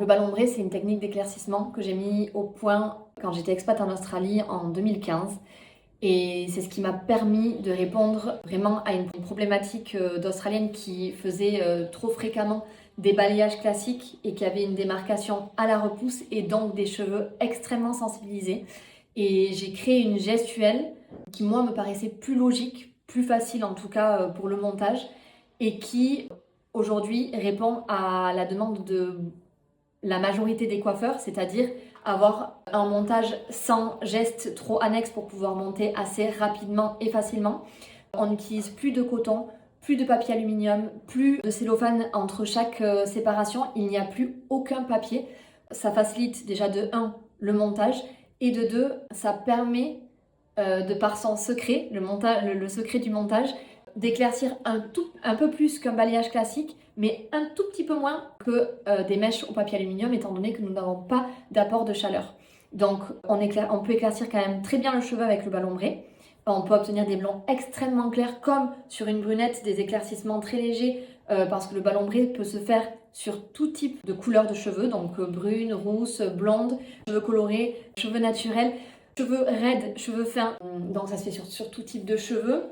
Le ballon bré, c'est une technique d'éclaircissement que j'ai mis au point quand j'étais expat en Australie en 2015. Et c'est ce qui m'a permis de répondre vraiment à une problématique d'Australienne qui faisait trop fréquemment des balayages classiques et qui avait une démarcation à la repousse et donc des cheveux extrêmement sensibilisés. Et j'ai créé une gestuelle qui, moi, me paraissait plus logique, plus facile en tout cas pour le montage et qui, aujourd'hui, répond à la demande de la majorité des coiffeurs, c'est-à-dire avoir un montage sans gestes trop annexes pour pouvoir monter assez rapidement et facilement. On n'utilise plus de coton, plus de papier aluminium, plus de cellophane entre chaque séparation. Il n'y a plus aucun papier. Ça facilite déjà de 1 le montage et de 2 ça permet de par son secret, le secret du montage, d'éclaircir un peu plus qu'un balayage classique, mais un tout petit peu moins que des mèches au papier aluminium, étant donné que nous n'avons pas d'apport de chaleur. Donc on peut éclaircir quand même très bien le cheveu avec le ballon bré. On peut obtenir des blonds extrêmement clairs, comme sur une brunette, des éclaircissements très légers, parce que le ballon bré peut se faire sur tout type de couleur de cheveux, donc brune, rousse, blonde, cheveux colorés, cheveux naturels, cheveux raides, cheveux fins. Donc ça se fait sur tout type de cheveux.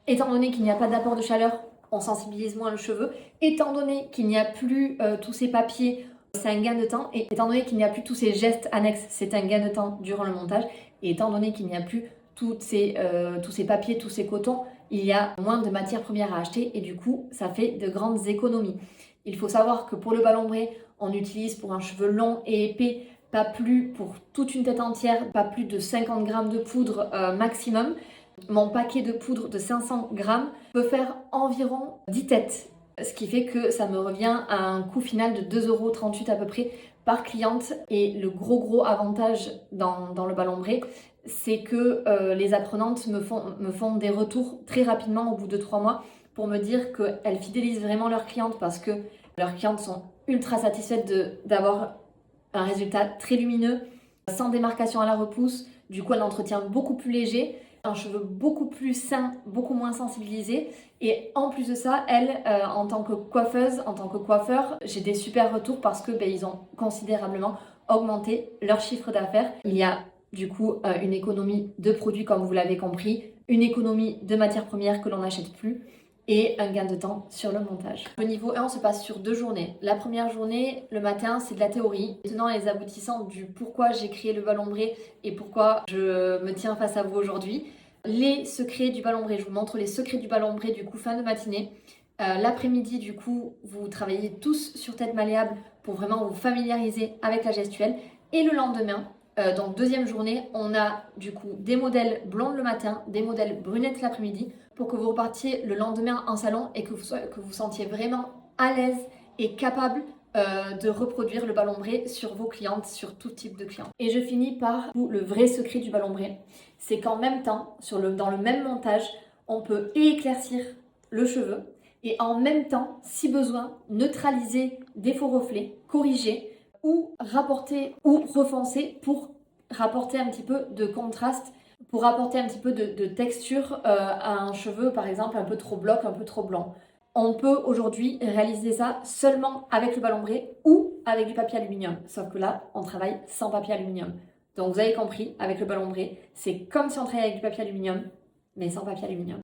Étant donné qu'il n'y a pas d'apport de chaleur, on sensibilise moins le cheveu. Étant donné qu'il n'y a plus tous ces papiers, c'est un gain de temps. Et étant donné qu'il n'y a plus tous ces gestes annexes, c'est un gain de temps durant le montage. Et étant donné qu'il n'y a plus tous ces papiers, tous ces cotons, il y a moins de matières premières à acheter et du coup, ça fait de grandes économies. Il faut savoir que pour le ballon bré, on utilise pour un cheveu long et épais, pas plus pour toute une tête entière, pas plus de 50 grammes de poudre maximum. Mon paquet de poudre de 500 grammes peut faire environ 10 têtes, ce qui fait que ça me revient à un coût final de 2,38 € à peu près par cliente. Et le gros avantage dans le ballon bré, c'est que les apprenantes me font des retours très rapidement au bout de 3 mois pour me dire qu'elles fidélisent vraiment leurs clientes parce que leurs clientes sont ultra satisfaites d'avoir un résultat très lumineux, sans démarcation à la repousse. Du coup, un entretien beaucoup plus léger, un cheveu beaucoup plus sain, beaucoup moins sensibilisé. Et en plus de ça, elles, en tant que coiffeuse, en tant que coiffeur, j'ai des super retours parce que ils ont considérablement augmenté leur chiffre d'affaires. Il y a du coup une économie de produits, comme vous l'avez compris, une économie de matières premières que l'on n'achète plus et un gain de temps sur le montage. Le niveau 1 se passe sur 2 journées. La première journée, le matin, c'est de la théorie. Les tenants et les aboutissants du pourquoi j'ai créé le ballon bré et pourquoi je me tiens face à vous aujourd'hui. Les secrets du ballon bré, je vous montre les secrets du ballon bré du coup fin de matinée. L'après-midi, du coup, vous travaillez tous sur tête malléable pour vraiment vous familiariser avec la gestuelle. Et le lendemain, donc deuxième journée, on a du coup des modèles blondes le matin, des modèles brunettes l'après-midi pour que vous repartiez le lendemain en salon et que vous sentiez vraiment à l'aise et capable de reproduire le ballon bré sur vos clientes, sur tout type de clients. Et je finis par le vrai secret du ballon bré, c'est qu'en même temps, dans le même montage, on peut éclaircir le cheveu et en même temps, si besoin, neutraliser des faux reflets, corriger ou rapporter ou refoncer pour rapporter un petit peu de contraste, pour apporter un petit peu de texture à un cheveu par exemple un peu trop bloc, un peu trop blanc. On peut aujourd'hui réaliser ça seulement avec le ballon bré ou avec du papier aluminium, sauf que là on travaille sans papier aluminium. Donc vous avez compris, avec le ballon bré, c'est comme si on travaillait avec du papier aluminium, mais sans papier aluminium.